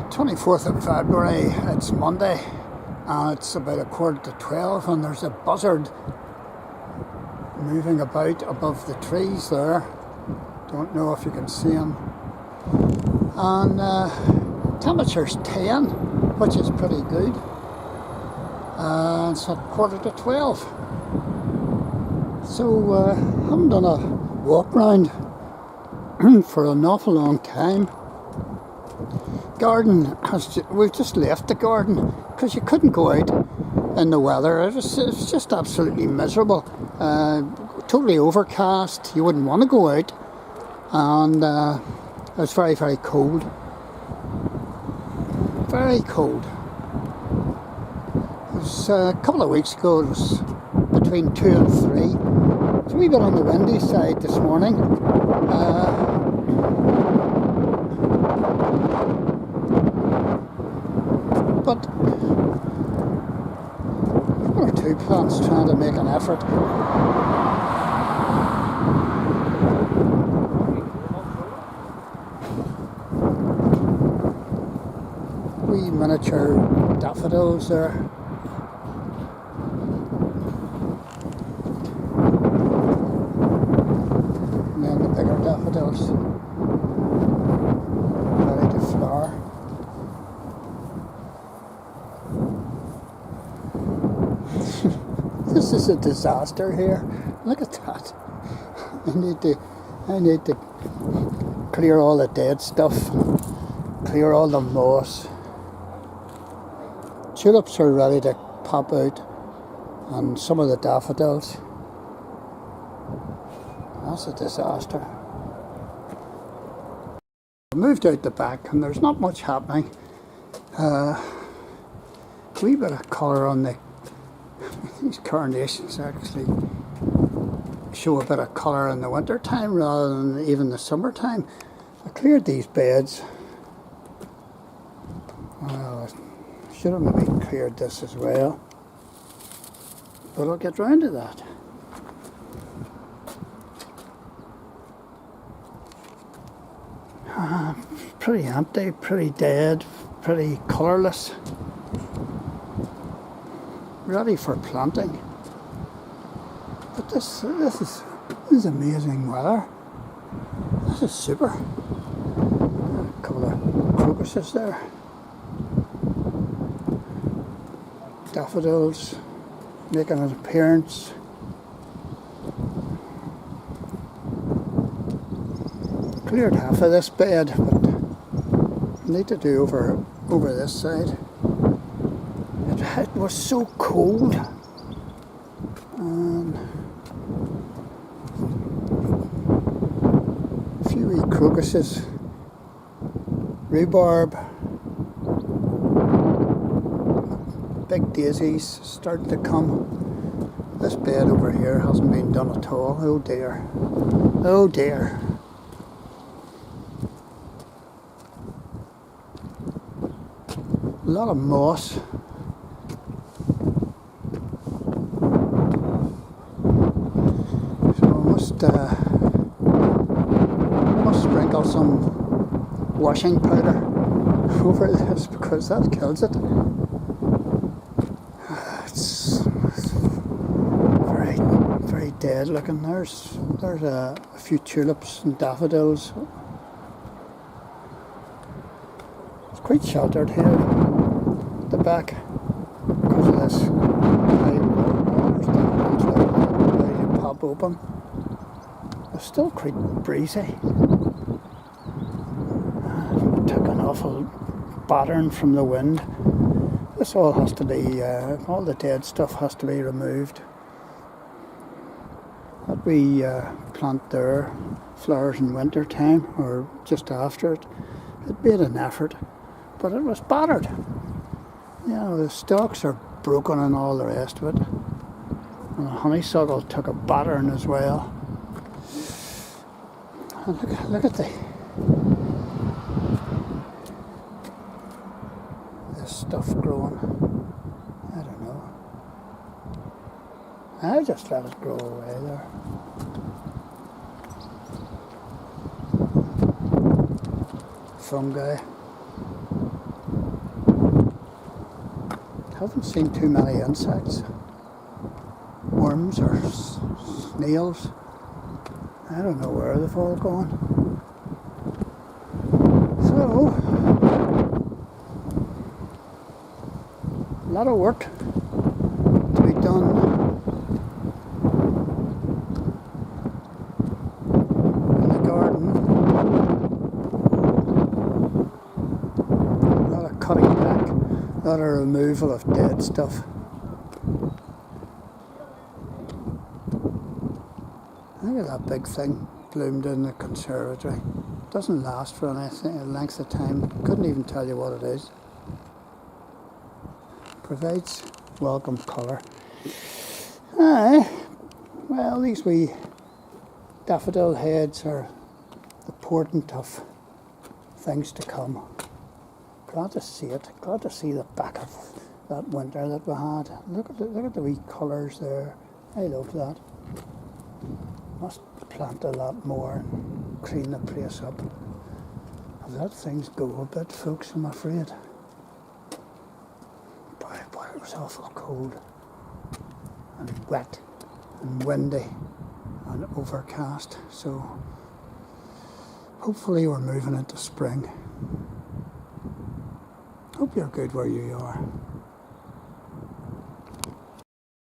24th of February, it's Monday, and it's about 11:45, and there's a buzzard moving about above the trees there. Don't know if you can see him. And temperature's 10, which is pretty good. It's at 11:45. So I haven't done a walk round for an awful long time. Garden we've just left the garden because you couldn't go out in the weather. It was just absolutely miserable. Totally overcast. You wouldn't want to go out, and it was very, very cold. Very cold. It was a couple of weeks ago. It was between 2 and 3. It's a wee bit on the windy side this morning. But one or two plants trying to make an effort. Wee miniature daffodils there. And then the bigger daffodils ready to flower. This is a disaster here. Look at that. I need to clear all the dead stuff, clear all the moss. Tulips are ready to pop out, and some of the daffodils. That's a disaster. I moved out the back, and there's not much happening. A wee bit of colour on these carnations actually show a bit of colour in the winter time rather than even the summertime. I cleared these beds. Well, I should have maybe cleared this as well, but I'll get round to that. Pretty empty, pretty dead, pretty colourless. Ready for planting. But this is amazing weather. This is super. A couple of crocuses there. Daffodils making an appearance. Cleared half of this bed, but I need to do over this side. It was so cold, and a few wee crocuses, rhubarb, big daisies starting to come. This bed over here hasn't been done at all. Oh dear, oh dear. A lot of moss. Must sprinkle some washing powder over this because that kills it. It's very, very dead looking. There's a few tulips and daffodils. It's quite sheltered here at the back because of this. Ready to pop open. It's still quite breezy. Took an awful battering from the wind. This all has to be, all the dead stuff has to be removed. That we plant there, flowers in winter time or just after it, it made an effort, but it was battered. You know, the stalks are broken and all the rest of it. And the honeysuckle took a battering as well. And look at this stuff growing. I don't know. I just let it grow away there. fungi. Haven't seen too many insects, worms or snails. I don't know where they've all gone. So, a lot of work to be done in the garden. A lot of cutting back, a lot of removal of dead stuff. Look at that big thing bloomed in the conservatory. Doesn't last for anything, a length of time. Couldn't even tell you what it is. Provides welcome colour. Aye. Well, these wee daffodil heads are the portent of things to come. Glad to see it. Glad to see the back of that winter that we had. Look at the wee colours there. I love that. Must plant a lot more and clean the place up. I've let things go a bit, folks, I'm afraid. Boy, it was awful cold and wet and windy and overcast. So hopefully we're moving into spring. Hope you're good where you are.